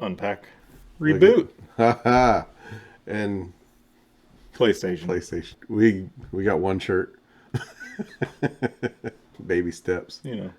Unpack Reboot. Haha. And PlayStation. We got one shirt. Baby steps. You know.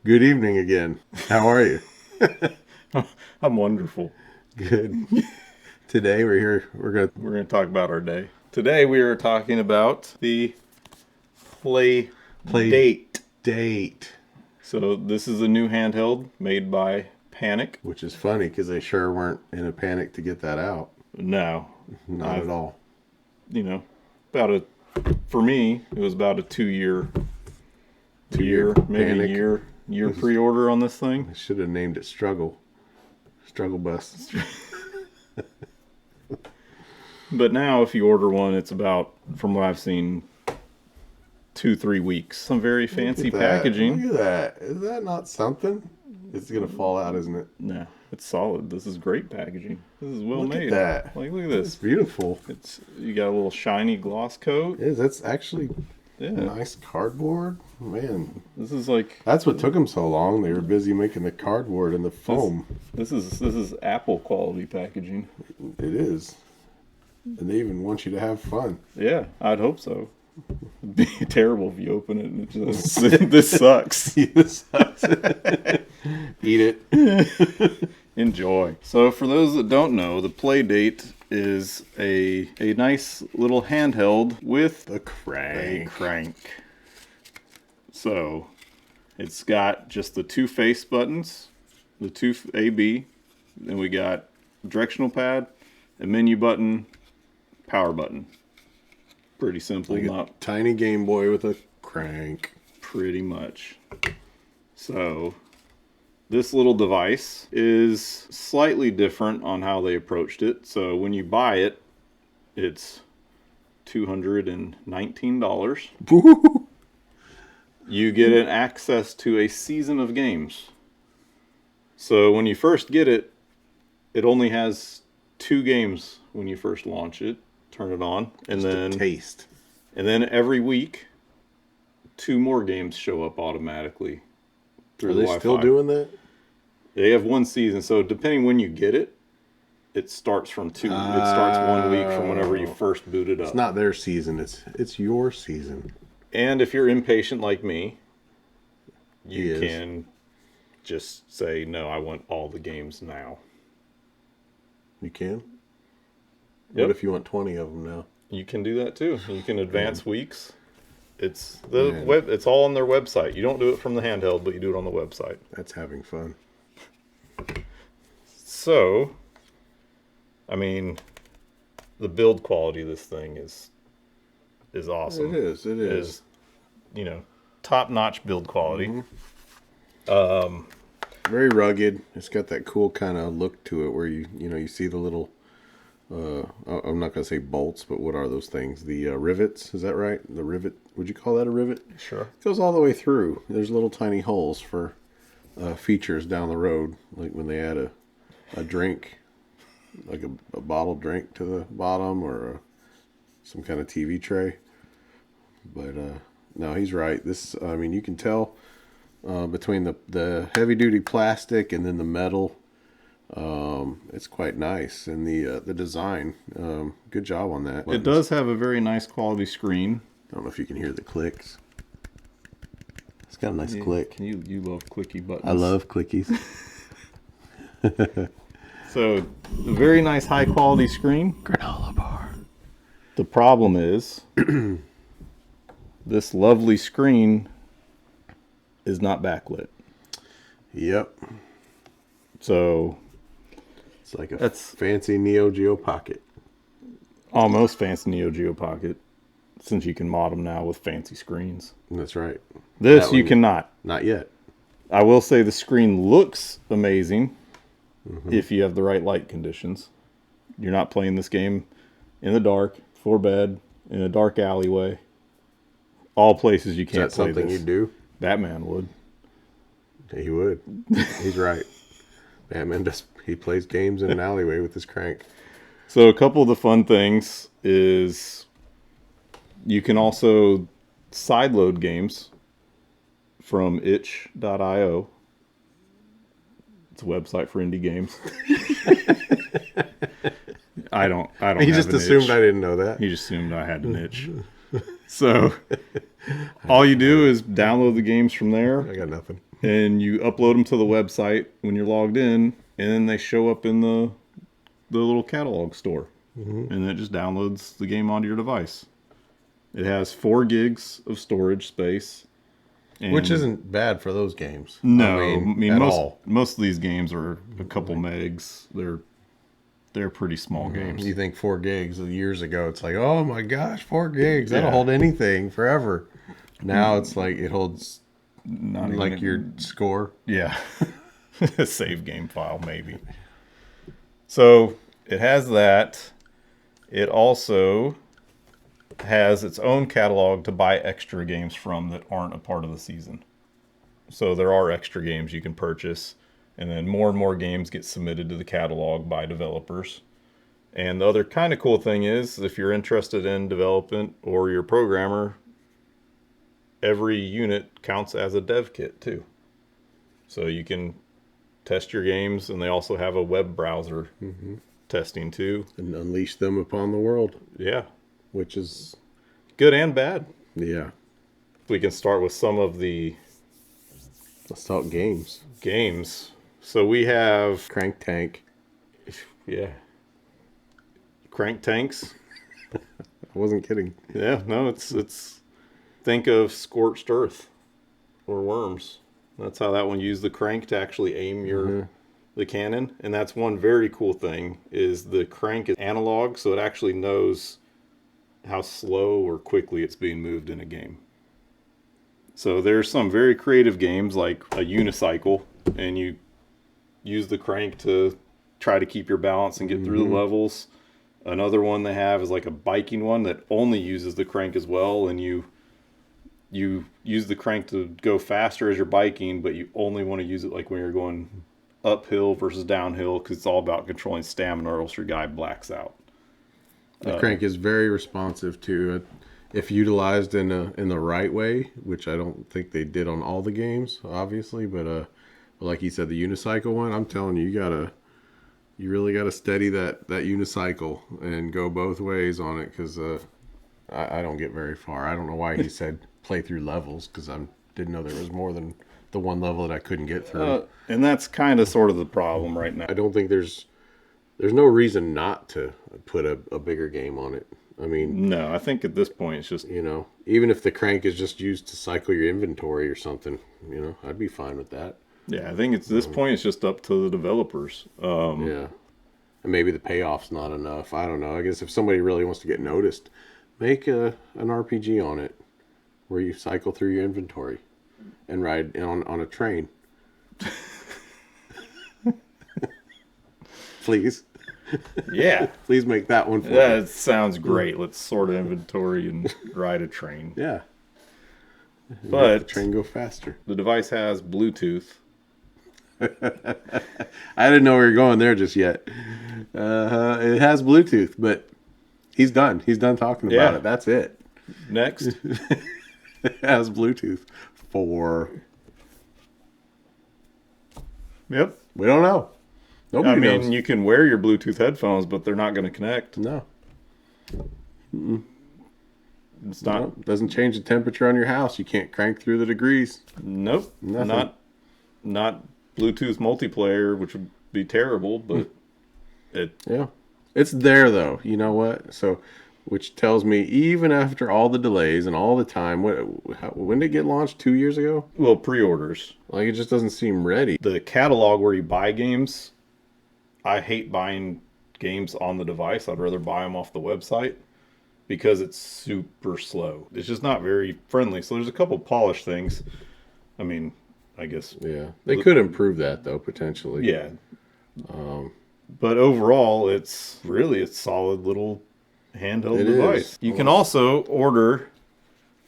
Good evening again. How are you? I'm wonderful. Good. Today we're here. We're gonna talk about our day. Today we are talking about the Playdate. Date. So this is a new handheld made by Panic. Which is funny because they sure weren't in a panic to get that out. No, Not at all. You know, for me it was about a two-year, maybe panic. a year pre-order on this thing. I should have named it Struggle Bus. But now if you order one, it's about, from what I've seen, 2-3 weeks. Some very fancy packaging. Look at that. Is that not something? It's going to fall out, isn't it? No, it's solid. This is great packaging. This is well made. Look at that. Like, look at this. It's beautiful. You got a little shiny gloss coat. It is. That's actually Yeah. nice cardboard. Man, This is like, that's what took them so long. They were busy making the cardboard and the foam. this is Apple quality packaging. It is. And they even want you to have fun. Yeah, I'd hope so. It'd be terrible if you open it and it just this sucks. This sucks. Eat it. Enjoy. So for those that don't know, the Playdate is a nice little handheld with The crank. a crank. So it's got just the two face buttons, the two AB, then we got directional pad, a menu button, power button. Pretty simple, Like not a tiny Game Boy with a crank. pretty much. So this little device is slightly different on how they approached it. So when you buy it, it's $219. Woo! You get an access to a season of games. So when you first get it, it only has 2 games when you first launch it. Turn it on, and Just then a taste. and then every week, 2 more games show up automatically through Are the they Wi-Fi. still doing that? They have 1 season, so depending when you get it, it starts from 2. It starts 1 week from whenever you first boot it up. It's not their season. It's your season. And if you're impatient like me, He you is. can just say, no, I want all the games now. You can? Yep. What if you want 20 of them now? You can do that too. You can advance weeks. It's Man. it's all on their website. You don't do it from the handheld, but you do it on the website. That's having fun. So, I mean, the build quality of this thing is awesome. It is. It is. Is, you know, top-notch build quality. Very rugged. It's got that cool kind of look to it where you see the little, I'm not going to say bolts, but what are those things? The rivets, is that right? The rivet, would you call that a rivet? Sure. It goes all the way through. There's little tiny holes for features down the road, like when they add a drink, like a bottled drink to the bottom, or some kind of TV tray. But no, he's right. This, I mean, you can tell between the heavy duty plastic and then the metal, it's quite nice, and the design, good job on that. It does have a very nice quality screen. I don't know if you can hear the clicks. It's got a nice click. You love clicky buttons. I love clickies. So, a very nice high quality screen. Granola bar. The problem is this lovely screen is not backlit. Yep. So, It's like a That's- fancy Neo Geo Pocket. almost fancy Neo Geo Pocket, since you can mod them now with fancy screens. That's right. This That you one- cannot. Not yet. I will say the screen looks amazing if you have the right light conditions. You're not playing this game in the dark, for bed, in a dark alleyway. All places you Is can't that play something this. you do? Batman would. He would. He's right. Batman he plays games in an alleyway with his crank. So a couple of the fun things is You can also sideload games from itch.io. It's a website for indie games. I don't He have just an assumed itch. I didn't know that. He just assumed I had an itch. So all you do is download the games from there. I got nothing. And you upload them to the website when you're logged in, and then they show up in the little catalog store. And then it just downloads the game onto your device. It has 4 gigs of storage space. Which isn't bad for those games. No, I mean most of these games are a couple megs. They're pretty small games. You think 4 gigs years ago, it's like, oh my gosh, 4 gigs. That'll hold anything forever. Now it's like it holds Not like even, your score. Yeah. A save game file, maybe. So it has that. It also has its own catalog to buy extra games from that aren't a part of the season. So there are extra games you can purchase, and then more and more games get submitted to the catalog by developers. And the other kind of cool thing is, if you're interested in development or you're a programmer, every unit counts as a dev kit too. So you can test your games, and they also have a web browser testing too. And unleash them upon the world. Yeah. Which is Good and bad. Yeah. We can start with some of the Let's talk games. games. So we have, Crank Tank. yeah, Crank Tanks. I wasn't kidding. Yeah, no, it's think of Scorched Earth or Worms. That's how that one used the crank to actually aim the cannon. And that's one very cool thing, is the crank is analog, so it actually knows how slow or quickly it's being moved in a game. So there's some very creative games like a unicycle, and you use the crank to try to keep your balance and get through the levels. Another one they have is like a biking one that only uses the crank as well, and you use the crank to go faster as you're biking, but you only want to use it like when you're going uphill versus downhill, because it's all about controlling stamina, or else your guy blacks out. The crank is very responsive to, if utilized in the right way, which I don't think they did on all the games, obviously, but like you said, the unicycle one, I'm telling you, you really gotta steady that unicycle and go both ways on it, because I don't get very far. I don't know why he said play through levels, because I didn't know there was more than the one level that I couldn't get through. And that's kind of sort of the problem right now. I don't think there's no reason not to put a bigger game on it. I mean, No, I think at this point it's just, even if the crank is just used to cycle your inventory or something, I'd be fine with that. yeah, I think it's this point it's just up to the developers. Yeah. And maybe the payoff's not enough. I don't know. I guess if somebody really wants to get noticed, make an RPG on it where you cycle through your inventory and ride on a train. Please. Yeah. Please make that one for me. That sounds great. Let's sort of inventory and ride a train. Yeah. Make the But train go faster. the device has Bluetooth. I didn't know we were going there just yet. It has Bluetooth, but he's done. He's done talking about Yeah. it. That's it. Next. It has Bluetooth for... Yep. We don't know. Nobody I mean, knows. you can wear your Bluetooth headphones, but they're not going to connect. No. It's not. No. Doesn't change the temperature on your house. You can't crank through the degrees. Nope. Nothing. Not Bluetooth multiplayer, which would be terrible, but Yeah. It's there, though. You know what? So, which tells me, even after all the delays and all the time, when did it get launched? 2 years ago? well, pre-orders. Like, it just doesn't seem ready. The catalog where you buy games, I hate buying games on the device. I'd rather buy them off the website because it's super slow. It's just not very friendly. So there's a couple polished things. I mean, I guess. Yeah. They could improve that, though, potentially. Yeah. But overall, it's really a solid little handheld It device. is. You can also order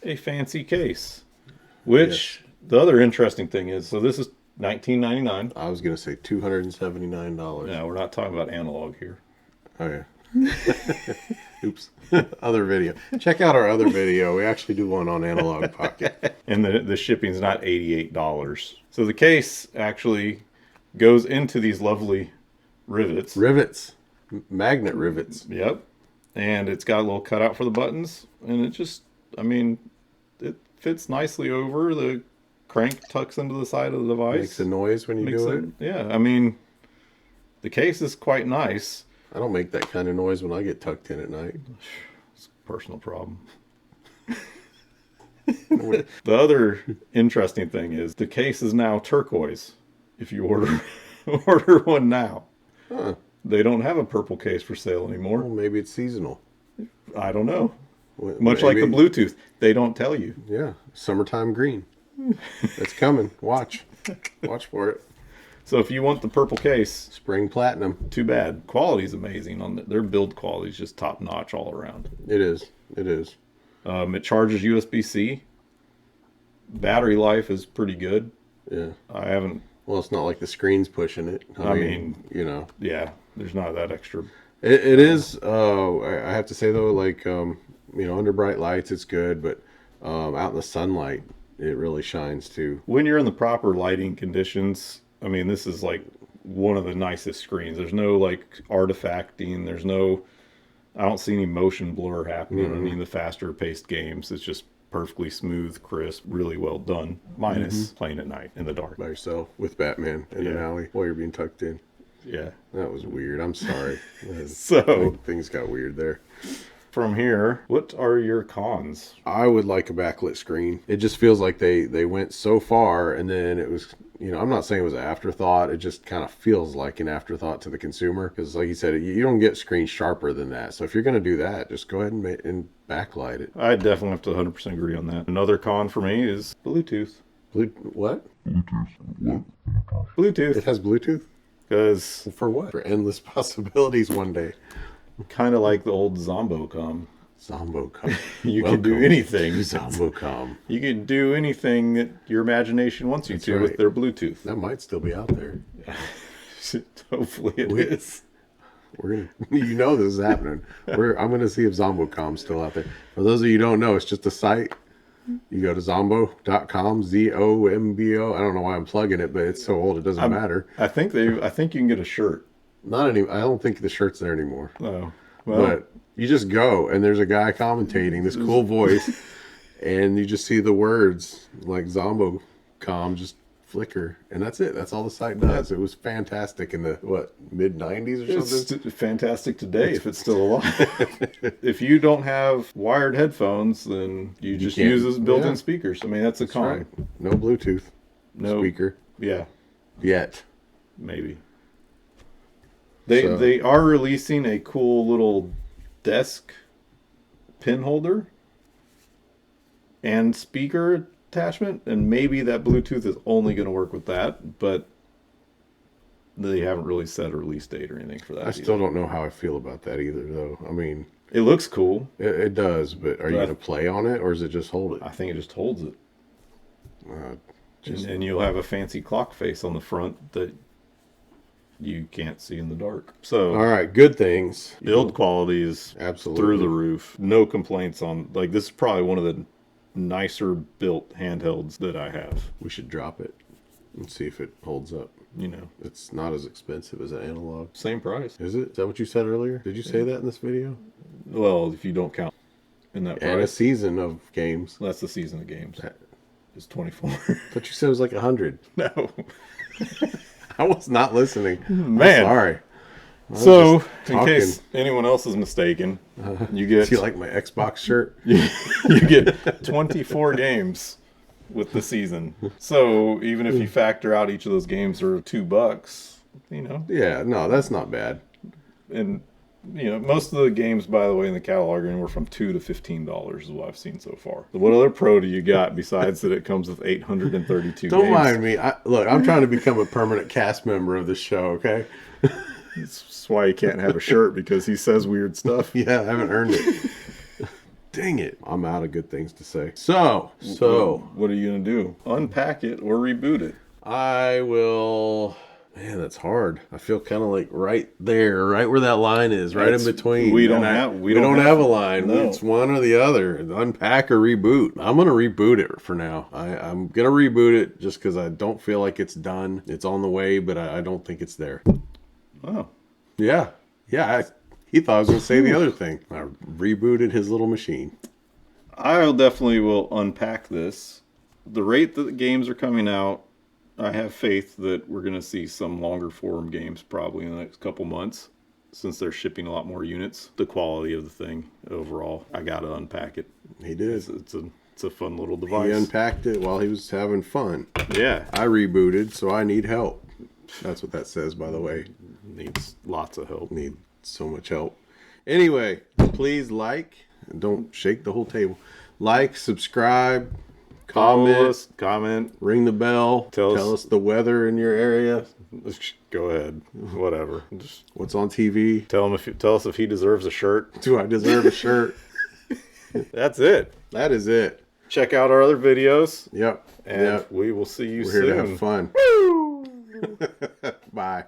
a fancy case, which the other interesting thing is, so this is $19.99. I was going to say $279. No, we're not talking about analog here. Oh, yeah. Oops. Other video. Check out our other video. We actually do one on Analog Pocket. And the shipping's not $88. So the case actually goes into these lovely rivets. Rivets. Magnet rivets. Yep. And it's got a little cutout for the buttons. And it just, I mean, it fits nicely over. The crank tucks into the side of the device. Makes a noise when you do it. Yeah, I mean, the case is quite nice. I don't make that kind of noise when I get tucked in at night. It's a personal problem. The other interesting thing is the case is now turquoise. If you order one now, they don't have a purple case for sale anymore. Well, maybe it's seasonal. I don't know. Maybe. Much like the Bluetooth, they don't tell you. Yeah, summertime green. It's coming. Watch for it. So if you want the purple case, Spring platinum. too bad. Quality's amazing on their build quality is just top notch all around. It is. It is. It charges USB-C. Battery life is pretty good. Yeah. I haven't. Well, it's not like the screen's pushing it. I mean, you know. Yeah, there's not that extra. It is. I have to say though, like under bright lights, it's good, but out in the sunlight, it really shines too. When you're in the proper lighting conditions, I mean, this is like one of the nicest screens. There's no like artifacting. There's no. I don't see any motion blur happening on any of the faster paced games. It's just perfectly smooth, crisp, really well done. Minus playing at night in the dark. By yourself with Batman in an alley while you're being tucked in. Yeah. That was weird. I'm sorry. So things got weird there. From here, what are your cons? I would like a backlit screen. It just feels like they went so far and then it was, I'm not saying it was an afterthought. It just kind of feels like an afterthought to the consumer. Because like you said, you don't get screens sharper than that. So if you're going to do that, just go ahead and backlight it. I definitely have to 100% agree on that. Another con for me is Bluetooth. What? Bluetooth. It has Bluetooth? Because For what? For endless possibilities one day. kind of like the old Zombocom. Zombocom. You can do anything. Zombocom. You can do anything that your imagination wants you That's to right. with their Bluetooth. That might still be out there. Hopefully it is. We're gonna, this is happening. I'm gonna see if Zombocom's still out there. For those of you who don't know, it's just a site. You go to zombo.com, ZOMBO. I don't know why I'm plugging it, but it's so old it doesn't matter. I think you can get a shirt. Not any. I don't think the shirt's there anymore. Oh, well, But you just go and there's a guy commentating, this cool voice, and you just see the words like Zombocom just flicker, and that's it. That's all the site does. It was fantastic in the mid 90s or something. it's fantastic today if it's still alive. If you don't have wired headphones, then you just can't- use as built-in yeah. speakers. I mean, that's a con. Right. No Bluetooth No speaker Yeah, yet. maybe. So- They are releasing a cool little desk pin holder and speaker attachment, and maybe that Bluetooth is only going to work with that, but they haven't really set a release date or anything for that. I still don't know how I feel about that either, though. I mean, It looks cool. it does, but are you going to play on it, or is it just hold it? I think it just holds it. Uh, And you'll have a fancy clock face on the front that you can't see in the dark. So all right, good things. build quality is Absolutely through the roof. No complaints on, like, this is probably one of the nicer built handhelds that I have. We should drop it and see if it holds up. It's not as expensive as an analog. Same price. Is it? Is that what you said earlier? Did you say that in this video? Well, if you don't count in that And a price, season of games. that's the season of games. It's 24. But you said it was like 100. No. I was not listening. Man. Sorry. So, just in talking. case anyone else is mistaken, you get Do you like my Xbox shirt? you get 24 games with the season. So even if you factor out each of those games are $2, Yeah, no, that's not bad. and most of the games, by the way, in the catalog are anywhere from $2 to $15 is what I've seen so far. So what other pro do you got besides that it comes with 832 Don't games? mind me. Look, I'm trying to become a permanent cast member of this show, okay? That's why he can't have a shirt, because he says weird stuff. Yeah, I haven't earned it. Dang it. I'm out of good things to say. So what are you going to do? Unpack it or reboot it? I will Man, that's hard. I feel kind of like right there, right where that line is, right in between. We don't have a line. No. It's one or the other. Unpack or reboot. I'm gonna reboot it for now. I'm gonna reboot it just because I don't feel like it's done. It's on the way, but I don't think it's there. Oh. Yeah, yeah. He thought I was gonna say the other thing. I rebooted his little machine. I definitely will unpack this. The rate that the games are coming out, I have faith that we're going to see some longer form games probably in the next couple months, since they're shipping a lot more units. The quality of the thing overall, I got to unpack it. He did. It's a fun little device. He unpacked it while he was having fun. Yeah. I rebooted, so I need help. That's what that says, by the way. Needs lots of help. Need so much help. Anyway, please like. Don't shake the whole table. Like, subscribe, comment, ring the bell, tell us the weather in your area. Go ahead, whatever. Just what's on TV. Tell us if he deserves a shirt. Do I deserve a shirt? That's it. That is it. Check out our other videos. Yep. And we will see you soon. We're here to have fun. Woo! Bye.